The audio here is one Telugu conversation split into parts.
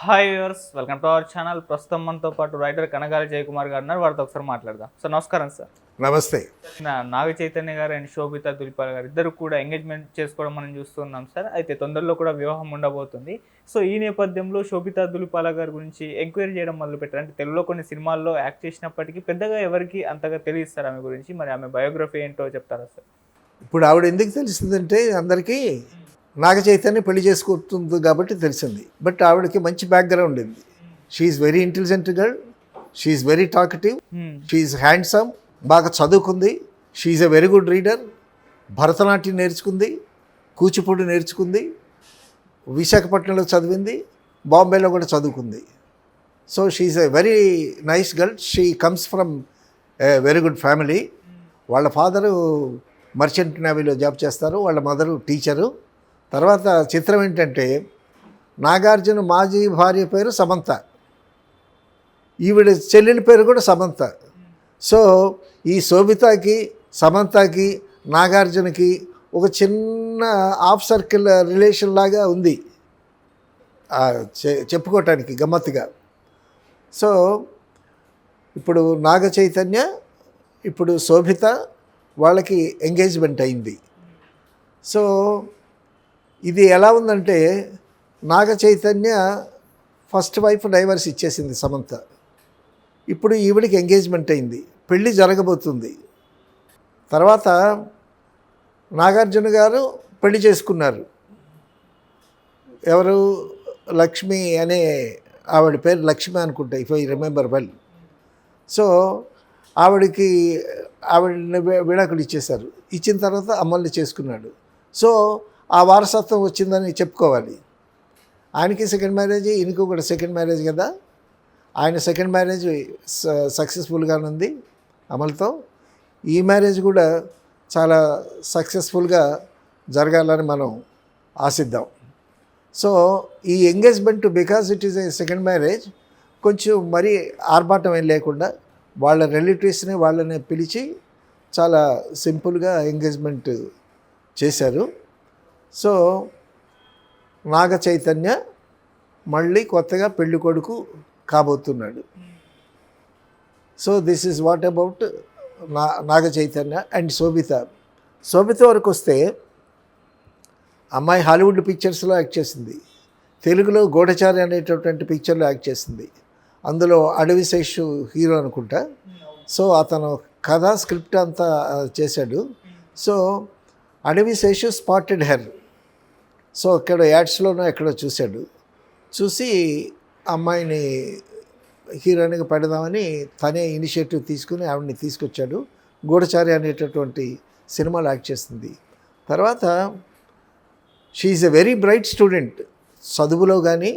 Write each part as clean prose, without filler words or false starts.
Hi viewers, welcome to our channel. ప్రస్తుతం మనతో పాటు రైటర్ కనగాలి జయకుమార్ గారు ఉన్నారు. వారితో ఒకసారి మాట్లాడదాం. సార్ నమస్కారం. సార్ నమస్తే. నాగ చైతన్య గారు అండ్ శోభితా దులిపాల గారు ఇద్దరు కూడా ఎంగేజ్మెంట్ చేసుకోవడం మనం చూస్తున్నాం సార్. అయితే తొందరలో కూడా వివాహం ఉండబోతుంది. సో ఈ నేపథ్యంలో శోభితా దులిపాల గారి గురించి ఎంక్వైరీ చేయడం మొదలుపెట్టారు. అంటే తెలుగులో కొన్ని సినిమాల్లో యాక్ట్ చేసినప్పటికీ పెద్దగా ఎవరికి అంతగా తెలియదు సార్ ఆమె గురించి. మరి ఆమె బయోగ్రఫీ ఏంటో చెప్తారా సార్? ఇప్పుడు ఆవిడ ఎందుకు తెలిసిందంటే అందరికీ నాగ చైతన్య పెళ్లి చేసుకుంటుంది కాబట్టి తెలిసింది. బట్ ఆవిడకి మంచి బ్యాక్గ్రౌండ్ ఉంది. She's very intelligent girl, she's very talkative, she's handsome, బాగా చదువుకుంది, she's a very good reader, Bharatanatyam నేర్చుకుంది, కూచిపూడి నేర్చుకుంది, విశాఖపట్నంలో చదివింది, బాంబేలో కూడా చదువుకుంది. So she's a very nice girl. She comes from a very good family. వాళ్ళ ఫాదరు మర్చెంట్ నేవీలో జాబ్ చేస్తారు, వాళ్ళ మదరు టీచరు. తర్వాత చిత్రం ఏంటంటే నాగార్జున మాజీ భార్య పేరు సమంత, ఈవిడ చెల్లెలి పేరు కూడా సమంత. సో ఈ శోభితాకి సమంతకి నాగార్జునకి ఒక చిన్న హాఫ్ సర్కిల్ రిలేషన్ లాగా ఉంది చెప్పుకోవటానికి గమ్మత్తుగా. సో ఇప్పుడు నాగ చైతన్య ఇప్పుడు శోభిత వాళ్ళకి ఎంగేజ్మెంట్ అయింది. సో ఇది ఎలా ఉందంటే Naga Chaitanya first wife divorce ఇచ్చేసింది సమంత. ఇప్పుడు ఈవిడికి ఎంగేజ్మెంట్ అయింది, పెళ్ళి జరగబోతుంది. తర్వాత నాగార్జున గారు పెళ్లి చేసుకున్నారు. ఎవరు? లక్ష్మి అనే ఆవిడ పేరు లక్ష్మి అనుకుంటా, if I remember well. So ఆవిడకి విడాకులు ఇచ్చేశారు. ఇచ్చిన తర్వాత అమ్మల్ని చేసుకున్నాడు. సో ఆ వారసత్వం వచ్చిందని చెప్పుకోవాలి. ఆయనకి సెకండ్ మ్యారేజ్, ఈయనకు కూడా సెకండ్ మ్యారేజ్ కదా. ఆయన సెకండ్ మ్యారేజ్ సక్సెస్ఫుల్గానే ఉంది అమల్తో. ఈ మ్యారేజ్ కూడా చాలా సక్సెస్ఫుల్గా జరగాలని మనం ఆశిద్దాం. సో ఈ engagement because it is A second marriage కొంచెం మరీ ఆర్భాటం ఏం లేకుండా వాళ్ళ రిలేటివ్స్ని వాళ్ళని పిలిచి చాలా సింపుల్గా ఎంగేజ్మెంట్ చేశారు. సో నాగ చైతన్య మళ్ళీ కొత్తగా పెళ్లి కొడుకు కాబోతున్నాడు. So this is what about Naga Chaitanya and Sobhita. Sobhita వరకు వస్తే అమ్మాయి హాలీవుడ్ పిక్చర్స్లో యాక్ట్ చేసింది. తెలుగులో గూఢచారి అనేటటువంటి పిక్చర్లో యాక్ట్ చేసింది. అందులో అడవి శేషు హీరో అనుకుంటా. సో అతను కథ స్క్రిప్ట్ అంతా చేశాడు. సో అడవి శేషు స్పాటెడ్ హెయిర్. సో ఇక్కడ యాడ్స్లోనూ ఎక్కడో చూసి అమ్మాయిని హీరోయిన్గా పెడదామని తనే ఇనిషియేటివ్ తీసుకుని ఆవిడని తీసుకొచ్చాడు. గూఢచారి అనేటటువంటి సినిమాలో యాక్ట్ చేస్తుంది. తర్వాత she's a very bright student. చదువులో కానీ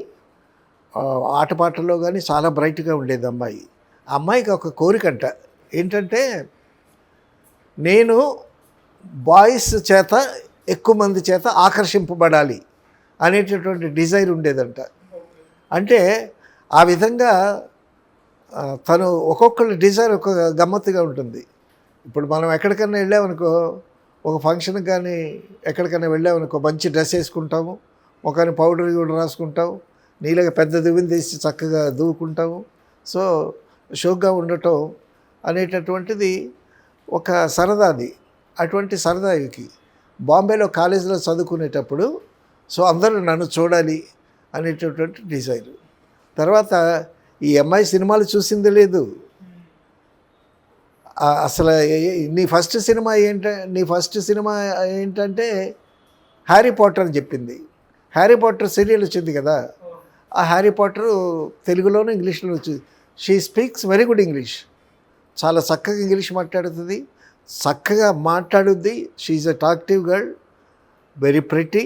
ఆటపాటల్లో కానీ చాలా బ్రైట్గా ఉండేది అమ్మాయి. ఆ అమ్మాయికి ఒక కోరికంట ఏంటంటే నేను బాయ్స్ చేత ఎక్కువ మంది చేత ఆకర్షింపబడాలి అనేటటువంటి డిజైర్ ఉండేదంట. అంటే ఆ విధంగా తను ఒక్కొక్కరి డిజైర్ ఒక గమ్మత్తుగా ఉంటుంది. ఇప్పుడు మనం ఎక్కడికైనా వెళ్ళామనుకో, ఒక ఫంక్షన్కి కానీ ఎక్కడికైనా వెళ్ళామనుకో మంచి డ్రెస్ వేసుకుంటాము, ఒకరిని పౌడర్ కూడా రాసుకుంటాము, నీళ్ళగా పెద్ద దువ్విని తీసి చక్కగా దువ్వుకుంటాము. సో షోక్గా ఉండటం అనేటటువంటిది ఒక సరదాది. అటువంటి సరదాకి బాంబేలో కాలేజీలో చదువుకునేటప్పుడు సో అందరూ నన్ను చూడాలి అనేటటువంటి డిజైర్. తర్వాత ఈ అమ్మాయి సినిమాలు చూసింది లేదు. అసలు నీ ఫస్ట్ సినిమా ఏంటంటే హ్యారీ పాటర్ అని చెప్పింది. హ్యారీ పాటర్ సీరియల్ వచ్చింది కదా, ఆ హ్యారీ పాటర్ తెలుగులోనూ ఇంగ్లీష్లో వచ్చింది. She speaks very good English, చాలా చక్కగా ఇంగ్లీష్ మాట్లాడుతుంది, చక్కగా మాట్లాడుద్ది. She's a talkative girl, very pretty.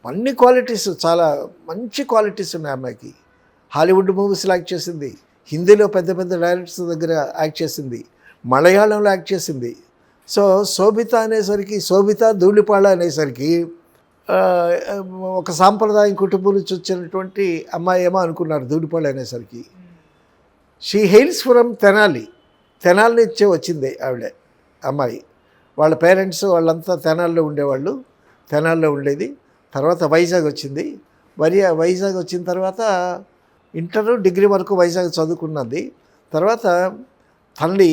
అన్ని క్వాలిటీస్, చాలా మంచి క్వాలిటీస్ ఉన్నాయి అమ్మాయికి. హాలీవుడ్ మూవీస్లో యాక్ట్ చేసింది, హిందీలో పెద్ద పెద్ద డైరెక్టర్స్ దగ్గర యాక్ట్ చేసింది, మలయాళంలో యాక్ట్ చేసింది. సో శోభిత అనేసరికి, శోభిత ధూళిపాళ అనేసరికి ఒక సాంప్రదాయం కుటుంబం నుంచి వచ్చినటువంటి అమ్మాయి ఏమో అనుకున్నారు ధూళిపాళ అనేసరికి. షీ హెయిల్స్ ఫ్రమ్ తెనాలి నుంచే వచ్చింది ఆవిడ అమ్మాయి. వాళ్ళ పేరెంట్స్ వాళ్ళంతా తెనాల్లో ఉండేవాళ్ళు, తెనాల్లో ఉండేది. తర్వాత వైజాగ్ వచ్చింది. వైజాగ్ వచ్చిన తర్వాత ఇంటర్ డిగ్రీ వరకు వైజాగ్ చదువుకున్నది. తర్వాత తల్లి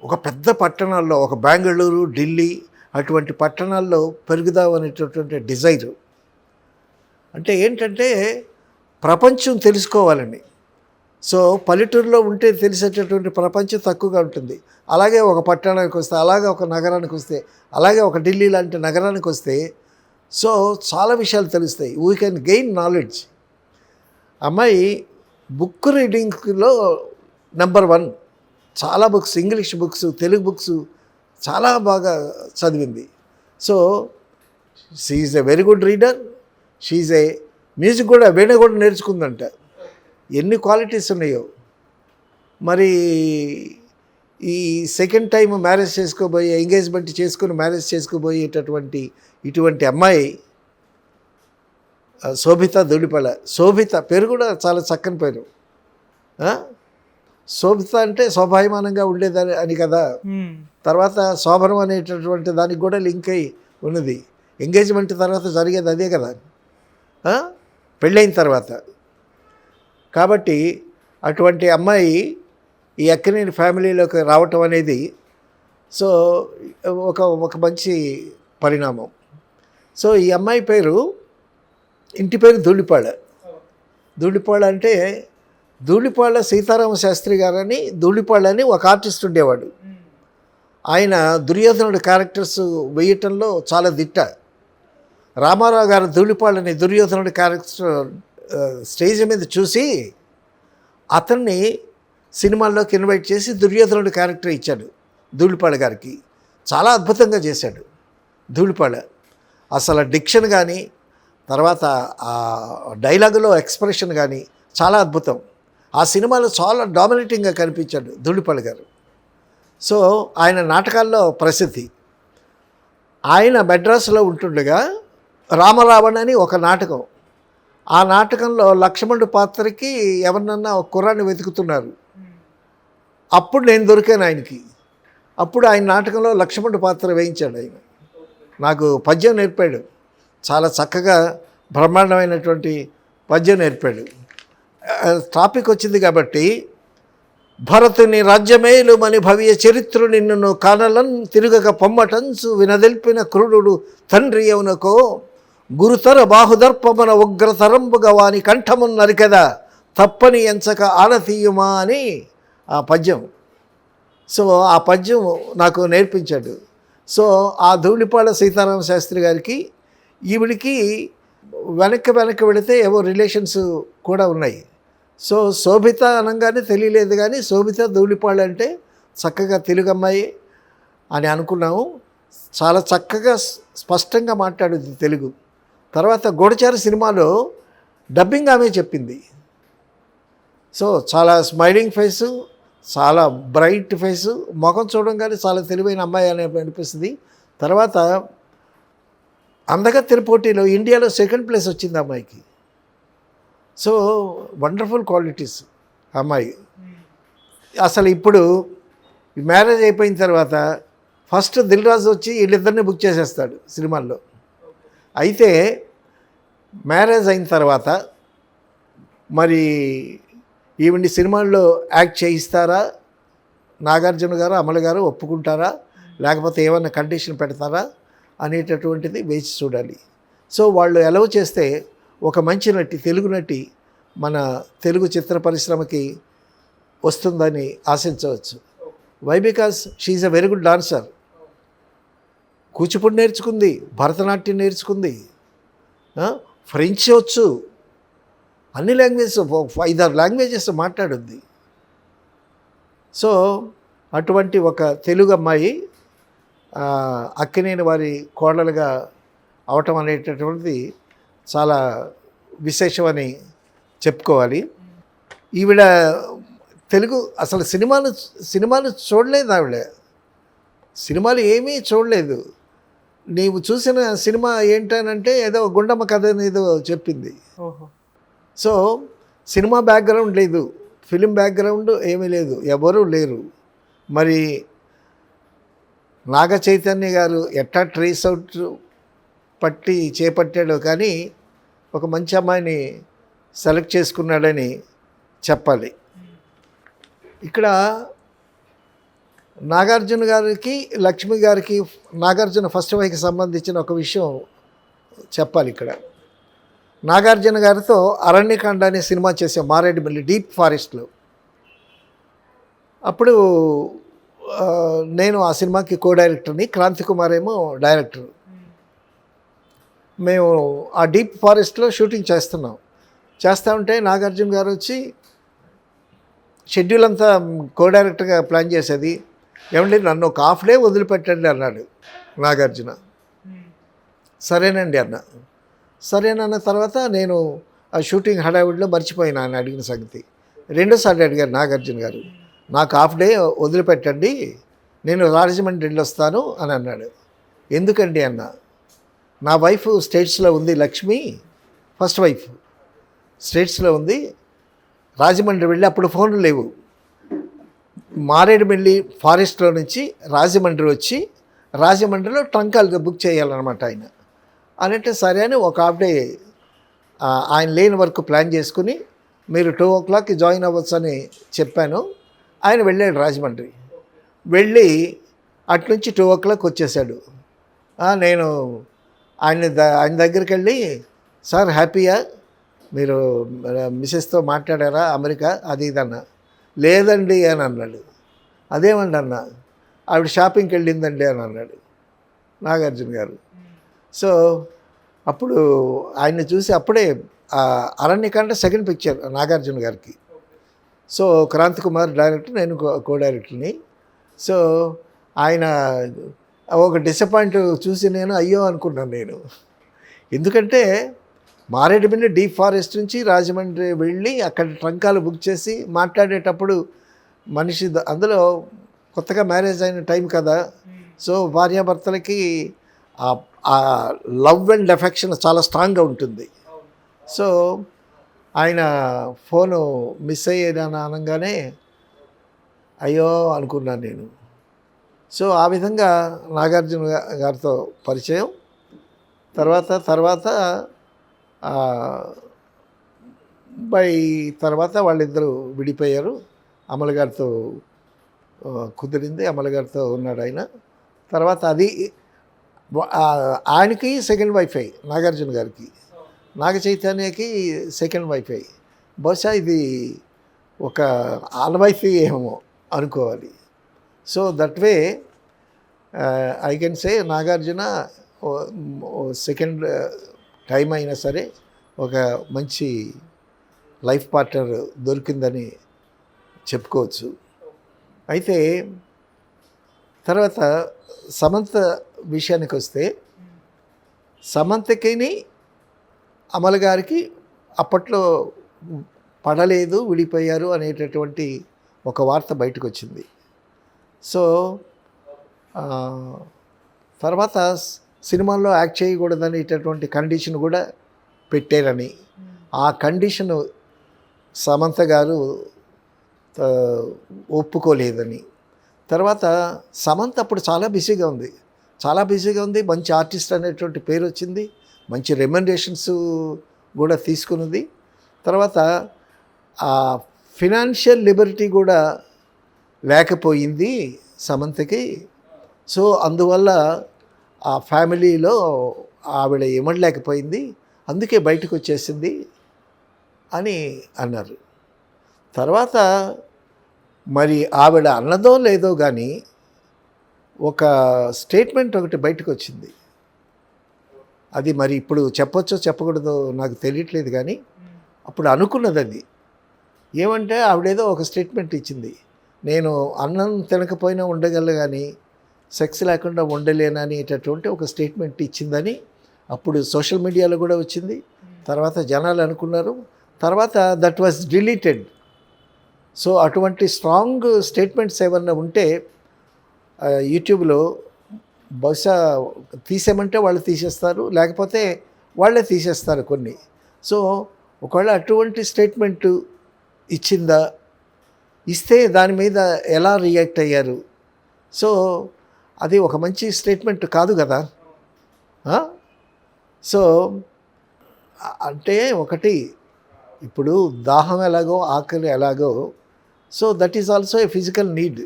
ఒక పెద్ద పట్టణాల్లో, ఒక బెంగళూరు, ఢిల్లీ అటువంటి పట్టణాల్లో పెరుగుదాం అనేటటువంటి డిజైరు. అంటే ఏంటంటే ప్రపంచం తెలుసుకోవాలని. సో పల్లెటూరులో ఉంటే తెలిసేటటువంటి ప్రపంచం తక్కువగా ఉంటుంది. అలాగే ఒక పట్టణానికి వస్తే, అలాగే ఒక నగరానికి వస్తే, అలాగే ఒక ఢిల్లీ లాంటి నగరానికి వస్తే సో చాలా విషయాలు తెలుస్తాయి. We can gain knowledge. అమ్మాయి బుక్ రీడింగ్లో నెంబర్ 1. చాలా books, English books, Telugu books చాలా బాగా చదివింది. So she is a very good reader. She is a music కూడా, వీణ కూడా నేర్చుకుందంట. ఎన్ని క్వాలిటీస్ ఉన్నాయో. మరి ఈ సెకండ్ టైం మ్యారేజ్ చేసుకోబోయే, ఎంగేజ్మెంట్ చేసుకుని మ్యారేజ్ చేసుకోబోయేటటువంటి ఇటువంటి అమ్మాయి శోభిత ధూళిపాల. శోభిత పేరు కూడా చాలా చక్కని పేరు. శోభిత అంటే శోభాయమానంగా ఉండేదని అని కదా. తర్వాత శోభనం అనేటటువంటి దానికి కూడా లింక్ అయి ఉన్నది. ఎంగేజ్మెంట్ తర్వాత జరిగేది అదే కదా, పెళ్ళైన తర్వాత. కాబట్టి అటువంటి అమ్మాయి ఈ అక్కినేని ఫ్యామిలీలోకి రావటం అనేది సో ఒక మంచి పరిణామం. సో ఈ అమ్మాయి పేరు, ఇంటి పేరు ధూళిపాళ. ధూళిపాళ అంటే ధూళిపాళ సీతారామ శాస్త్రి గారని, ధూళిపాళ అని ఒక ఆర్టిస్ట్ ఉండేవాడు. ఆయన దుర్యోధనుడు క్యారెక్టర్స్ వేయటంలో చాలా దిట్ట. రామారావు గారు ధూళిపాళని దుర్యోధనుడి క్యారెక్టర్ స్టేజ్ మీద చూసి అతన్ని సినిమాల్లోకి ఇన్వైట్ చేసి దుర్యోధనుడి క్యారెక్టర్ ఇచ్చాడు ధూళిపాళ గారికి. చాలా అద్భుతంగా చేశాడు ధూళిపాళ. అసలు డిక్షన్ కానీ, తర్వాత ఆ డైలాగులో ఎక్స్ప్రెషన్ కానీ చాలా అద్భుతం. ఆ సినిమాలో చాలా డామినేటింగ్గా కనిపించాడు ధూళిపాళ గారు. సో ఆయన నాటకాల్లో ప్రసిద్ధి. ఆయన మెడ్రాసులో ఉంటుండగా రామరావణ అని ఒక నాటకం, ఆ నాటకంలో లక్ష్మణుడి పాత్రకి ఎవరినన్నా ఒక కుర్రాన్ని వెతుకుతున్నారు. అప్పుడు నేను దొరికాను ఆయనకి. అప్పుడు ఆయన నాటకంలో లక్ష్మణుడి పాత్ర వేయించాడు. ఆయన నాకు పద్యం నేర్పాడు. చాలా చక్కగా బ్రహ్మాండమైనటువంటి పద్యం నేర్పాడు. టాపిక్ వచ్చింది కాబట్టి, భరతుని రాజ్యమేలు మని భవ్య చరిత్రు నిన్ను కానలన్ తిరుగక పొమ్మటంచు వినదెల్పిన క్రూరుడు తండ్రి అవునకో గురుతర బాహుదర్పమన ఉగ్రతరంబుగా వాని కంఠమున్ నరికదా తప్పని ఎంచక ఆలతీయుమా అని ఆ పద్యం. సో ఆ పద్యం నాకు నేర్పించాడు. సో ఆ ధూళిపాళ సీతారామ శాస్త్రి గారికి ఈవిడికి వెనక్కి వెళితే ఏవో రిలేషన్స్ కూడా ఉన్నాయి. సో శోభిత అనగానే తెలియలేదు, కానీ శోభిత ధూళిపాళ అంటే చక్కగా తెలుగు అమ్మాయి అని అనుకున్నాము. చాలా చక్కగా స్పష్టంగా మాట్లాడుద్ది తెలుగు. తర్వాత గూఢచారి సినిమాలో డబ్బింగ్ ఆమె చెప్పింది. సో చాలా స్మైలింగ్ ఫేసు, చాలా బ్రైట్ ఫేసు, ముఖం చూడంగానే చాలా తెలివైన అమ్మాయి అని అనిపిస్తుంది. తర్వాత అందగత్తెల పోటీలో ఇండియాలో సెకండ్ ప్లేస్ వచ్చింది అమ్మాయికి. సో వండర్ఫుల్ క్వాలిటీస్ అమ్మాయి. అసలు ఇప్పుడు మ్యారేజ్ అయిపోయిన తర్వాత ఫస్ట్ దిల్ రాజు వచ్చి వీళ్ళిద్దరిని బుక్ చేసేస్తాడు సినిమాల్లో. అయితే మ్యారేజ్ అయిన తర్వాత మరి ఈవిడ్ని సినిమాల్లో యాక్ట్ చేయిస్తారా, నాగార్జున గారు అమల గారు ఒప్పుకుంటారా, లేకపోతే ఏమన్నా కండిషన్ పెడతారా అనేటటువంటిది వేచి చూడాలి. సో వాళ్ళు ఎలవ్ చేస్తే ఒక మంచి నటి, తెలుగు నటి మన తెలుగు చిత్ర పరిశ్రమకి వస్తుందని ఆశించవచ్చు. Why? Because she is a very good dancer. Kuchipudi నేర్చుకుంది, భరతనాట్యం నేర్చుకుంది, ఫ్రెంచ్ వచ్చు, అన్ని లాంగ్వేజెస్ 5-6 లాంగ్వేజెస్ మాట్లాడుద్ది. సో అటువంటి ఒక తెలుగు అమ్మాయి అక్కినేని వారి కోడలుగా అవటం అనేటటువంటిది చాలా విశేషమని చెప్పుకోవాలి. ఈవిడ తెలుగు అసలు సినిమాలు చూడలేదు ఆవిడ. సినిమాలు ఏమీ చూడలేదు. నీవు చూసిన సినిమా ఏంటనంటే ఏదో గుండమ్మ కథ ఏదో చెప్పింది. సో సినిమా బ్యాక్గ్రౌండ్ లేదు, ఫిలిం బ్యాక్గ్రౌండ్ ఏమీ లేదు, ఎవరూ లేరు. మరి నాగ చైతన్య గారు ఎట్టా ట్రేస్ అవుట్ చేపట్టాడో కానీ ఒక మంచి అమ్మాయిని సెలెక్ట్ చేసుకున్నాడని చెప్పాలి. ఇక్కడ నాగార్జున గారికి, లక్ష్మి గారికి, నాగార్జున ఫస్ట్ వైఫ్కి సంబంధించిన ఒక విషయం చెప్పాలి. ఇక్కడ నాగార్జున గారితో అరణ్యకాండ అనే సినిమా చేసాం మారేడుమిల్లి డీప్ ఫారెస్ట్లో. అప్పుడు నేను ఆ సినిమాకి కో డైరెక్టర్ని, క్రాంతి కుమార్ ఏమో డైరెక్టర్. మేము ఆ డీప్ ఫారెస్ట్లో షూటింగ్ చేస్తూ ఉంటే నాగార్జున గారు వచ్చి షెడ్యూల్ అంతా కో డైరెక్టర్గా ప్లాన్ చేసేది. ఏమండి నన్ను ఒక హాఫ్ డే వదిలిపెట్టండి అన్నాడు నాగార్జున. సరేనండి అన్న. సరేనన్న తర్వాత నేను ఆ షూటింగ్ హడావిడిలో మర్చిపోయినా ఆయన అడిగిన సంగతి. రెండోసారి అడిగారు నాగార్జున గారు, నాకు హాఫ్ డే వదిలిపెట్టండి, నేను రాజమండ్రి వెళ్ళొస్తాను అని అన్నాడు. ఎందుకండి అన్న, నా వైఫ్ స్టేట్స్లో ఉంది, లక్ష్మి ఫస్ట్ వైఫ్ స్టేట్స్లో ఉంది, రాజమండ్రి వెళ్ళి, అప్పుడు ఫోన్లు లేవు, మారేడుమిల్లి ఫారెస్ట్లో నుంచి రాజమండ్రి వచ్చి రాజమండ్రిలో ట్రంకాలు బుక్ చేయాలన్నమాట ఆయన అనంటే. సరే అని ఒక హాఫ్ డే ఆయన లేని వరకు ప్లాన్ చేసుకుని మీరు 2 o'clock జాయిన్ అవ్వచ్చు అని చెప్పాను. ఆయన వెళ్ళాడు రాజమండ్రి. వెళ్ళి అట్నుంచి 2 o'clock వచ్చేసాడు. నేను ఆయన దగ్గరికి వెళ్ళి, సార్ హ్యాపీయా, మీరు మిసెస్తో మాట్లాడారా అమెరికా అది ఇదన్న. లేదండి అని అన్నాడు. అదేమండి అన్న, ఆవిడ షాపింగ్కి వెళ్ళిందండి అని అన్నాడు నాగార్జున గారు. సో అప్పుడు ఆయన్ని చూసి అప్పుడే అరణ్యకాండ సెకండ్ పిక్చర్ నాగార్జున గారికి. సో క్రాంతి కుమార్ డైరెక్టర్, నేను కో డైరెక్టర్ని. సో ఆయన ఒక డిసప్పాయింట్ చూసి నేను అయ్యో అనుకున్నాను నేను. ఎందుకంటే మారేడుమిల్లి డీప్ ఫారెస్ట్ నుంచి రాజమండ్రి వెళ్ళి అక్కడ ట్రంకాలు బుక్ చేసి మాట్లాడేటప్పుడు మనిషి అందులో కొత్తగా మ్యారేజ్ అయిన టైం కదా. సో భార్యాభర్తలకి ఆ లవ్ అండ్ ఎఫెక్షన్ చాలా స్ట్రాంగ్గా ఉంటుంది. సో ఆయన ఫోను మిస్ అయ్యేదని అనగానే అయ్యో అనుకున్నాను నేను. సో ఆ విధంగా నాగార్జున గారితో పరిచయం. తర్వాత తర్వాత వాళ్ళిద్దరూ విడిపోయారు. అమల గారితో కుదిరింది, అమల గారితో ఉన్నాడు ఆయన. తర్వాత అది ఆయనకి సెకండ్ వైఫై, నాగార్జున గారికి, నాగ చైతన్యకి సెకండ్ వైఫై. బహుశా ఇది ఒక ఆల్వైఫై ఏమో అనుకోవాలి. So that way I can say Nagarjuna second time అయినా సరే ఒక మంచి లైఫ్ పార్ట్నర్ దొరికిందని చెప్పుకోవచ్చు. అయితే తర్వాత సమంత విషయానికి వస్తే, సమంతకిని అమల గారికి అప్పట్లో పడలేదు, విడిపోయారు అనేటటువంటి ఒక వార్త బయటకు వచ్చింది. సో తర్వాత సినిమాల్లో యాక్ట్ చేయకూడదనేటటువంటి కండిషన్ కూడా పెట్టారని, ఆ కండిషను సమంత గారు ఒప్పుకోలేదని. తర్వాత సమంత అప్పుడు చాలా బిజీగా ఉంది, మంచి ఆర్టిస్ట్ అనేటువంటి పేరు వచ్చింది, మంచి రెమ్యునరేషన్స్ కూడా తీసుకున్నది. తర్వాత ఆ ఫినాన్షియల్ లిబర్టీ కూడా లేకపోయింది సమంతకి. సో అందువల్ల ఆ ఫ్యామిలీలో ఆవిడ ఇవ్వలేకపోయింది, అందుకే బయటకు వచ్చేసింది అని అన్నారు. తర్వాత మరి ఆవిడ అన్నదో లేదో కానీ ఒక స్టేట్మెంట్ ఒకటి బయటకు వచ్చింది. అది మరి ఇప్పుడు చెప్పొచ్చో చెప్పకూడదో నాకు తెలియట్లేదు, కానీ అప్పుడు అనుకున్నది అది ఏమంటే, ఆవిడేదో ఒక స్టేట్మెంట్ ఇచ్చింది, నేను అన్నం తినకపోయినా ఉండగలను కానీ సెక్స్ లేకుండా ఉండలేననేటటువంటి ఒక స్టేట్మెంట్ ఇచ్చిందని అప్పుడు సోషల్ మీడియాలో కూడా వచ్చింది. తర్వాత జనాలు అనుకున్నారు. తర్వాత దట్ వాజ్ డిలీటెడ్. సో అటువంటి స్ట్రాంగ్ స్టేట్మెంట్స్ ఏమన్నా ఉంటే యూట్యూబ్లో బహుశా తీసేయమంటే వాళ్ళు తీసేస్తారు, లేకపోతే వాళ్ళే తీసేస్తారు కొన్ని. సో ఒకవేళ అటువంటి స్టేట్మెంట్ ఇచ్చిందా, ఇస్తే దాని మీద ఎలా రియాక్ట్ అయ్యారు? సో అది ఒక మంచి స్టేట్మెంట్ కాదు కదా. సో అంటే ఒకటి ఇప్పుడు దాహం ఎలాగో ఆకలి ఎలాగో, so that is also a physical need.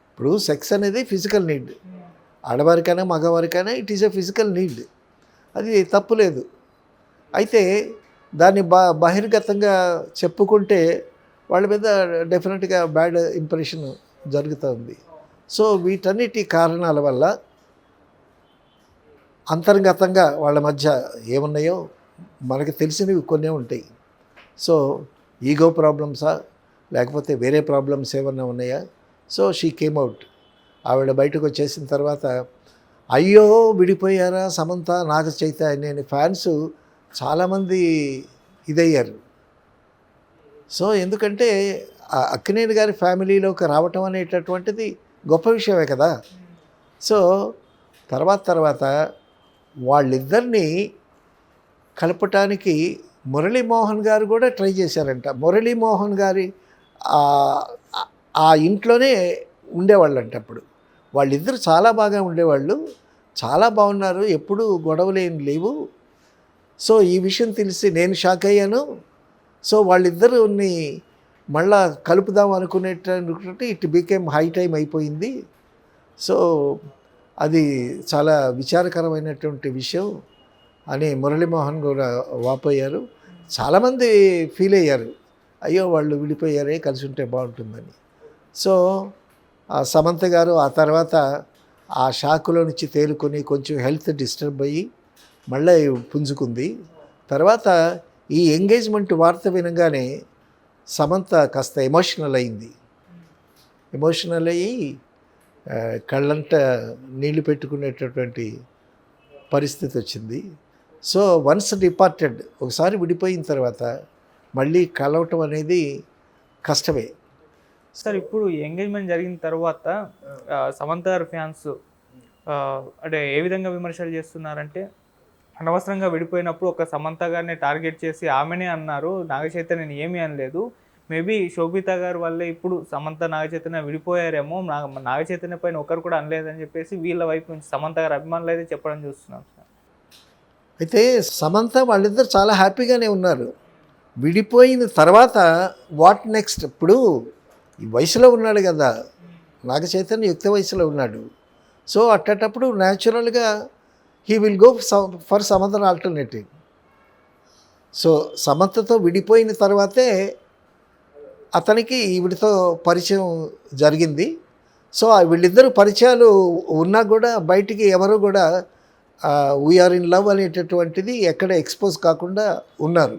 ఇప్పుడు సెక్స్ అనేది ఫిజికల్ నీడ్, ఆడవారికైనా మగవారికైనా it is a physical need, అది తప్పులేదు. అయితే దాన్ని బహిర్గతంగా చెప్పుకుంటే వాళ్ళ మీద డెఫినెట్గా బ్యాడ్ ఇంప్రెషన్ జరుగుతుంది. సో వీటన్నిటి కారణాల వల్ల అంతర్గతంగా వాళ్ళ మధ్య ఏమున్నాయో మనకు తెలిసినవి కొన్ని ఉంటాయి. సో ఈగో ప్రాబ్లమ్సా లేకపోతే వేరే ప్రాబ్లమ్స్ ఏమన్నా ఉన్నాయా? So she came out. ఆవిడ బయటకు వచ్చేసిన తర్వాత అయ్యో విడిపోయారా సమంత నాగ చైతన్య అనే ఫ్యాన్స్ చాలామంది ఇదయ్యారు. సో ఎందుకంటే అక్కినేని గారి ఫ్యామిలీలోకి రావటం అనేటటువంటిది గొప్ప విషయమే కదా. సో తర్వాత వాళ్ళిద్దరినీ కలపటానికి మురళీమోహన్ గారు కూడా ట్రై చేశారంట. మురళీమోహన్ గారి ఆ ఇంట్లోనే ఉండేవాళ్ళంట అప్పుడు. వాళ్ళిద్దరు చాలా బాగా ఉండేవాళ్ళు, చాలా బాగున్నారు, ఎప్పుడూ గొడవలు ఏం లేవు. సో ఈ విషయం తెలిసి నేను షాక్ అయ్యాను. సో వాళ్ళిద్దరిని మళ్ళా కలుపుదాం అనుకునేటటువంటి ఇట్ బికేమ్ హై టైం అయిపోయింది. సో అది చాలా విచారకరమైనటువంటి విషయం అని మురళీమోహన్ కూడా వాపోయారు. చాలామంది ఫీల్ అయ్యారు, అయ్యో వాళ్ళు విడిపోయారే, కలిసి ఉంటే బాగుంటుందని. సో సమంత గారు ఆ తర్వాత ఆ షాకులో నుంచి తేలుకొని కొంచెం హెల్త్ డిస్టర్బ్ అయ్యి మళ్ళీ పుంజుకుంది. తర్వాత ఈ ఎంగేజ్మెంట్ వార్త వినగానే సమంత కాస్త ఎమోషనల్ అయింది. ఎమోషనల్ అయ్యి కళ్ళంట నీళ్లు పెట్టుకునేటటువంటి పరిస్థితి వచ్చింది. సో వన్స్ డిపార్టెడ్, ఒకసారి విడిపోయిన తర్వాత మళ్ళీ కలవటం అనేది కష్టమే. సార్ ఇప్పుడు ఎంగేజ్మెంట్ జరిగిన తర్వాత సమంత గారి ఫ్యాన్స్ అంటే ఏ విధంగా విమర్శలు చేస్తున్నారంటే, అనవసరంగా విడిపోయినప్పుడు ఒక సమంత గారిని టార్గెట్ చేసి ఆమెనే అన్నారు, నాగ చైతన్యని ఏమీ అనలేదు, మేబీ శోభిత గారి వల్లే ఇప్పుడు సమంత నాగ చైతన్య విడిపోయారేమో, నాగ చైతన్య పైన ఒకరు కూడా అనలేదని చెప్పేసి వీళ్ళ వైపు నుంచి సమంత గారి అభిమానులు అయితే చెప్పడం చూస్తున్నాం సార్. అయితే సమంత వాళ్ళిద్దరు చాలా హ్యాపీగానే ఉన్నారు. విడిపోయిన తర్వాత వాట్ నెక్స్ట్? ఇప్పుడు ఈ వయసులో ఉన్నాడు కదా, నాగ చైతన్య యుక్త వయసులో ఉన్నాడు. సో అట్టేటప్పుడు న్యాచురల్గా he will go for some other alternative. So సమంతతో విడిపోయిన తర్వాతే అతనికి ఈవిడితో పరిచయం జరిగింది. సో వీళ్ళిద్దరూ పరిచయాలు ఉన్నా కూడా బయటికి ఎవరు కూడా వీఆర్ ఇన్ లవ్ అనేటటువంటిది ఎక్కడ ఎక్స్పోజ్ కాకుండా ఉన్నారు.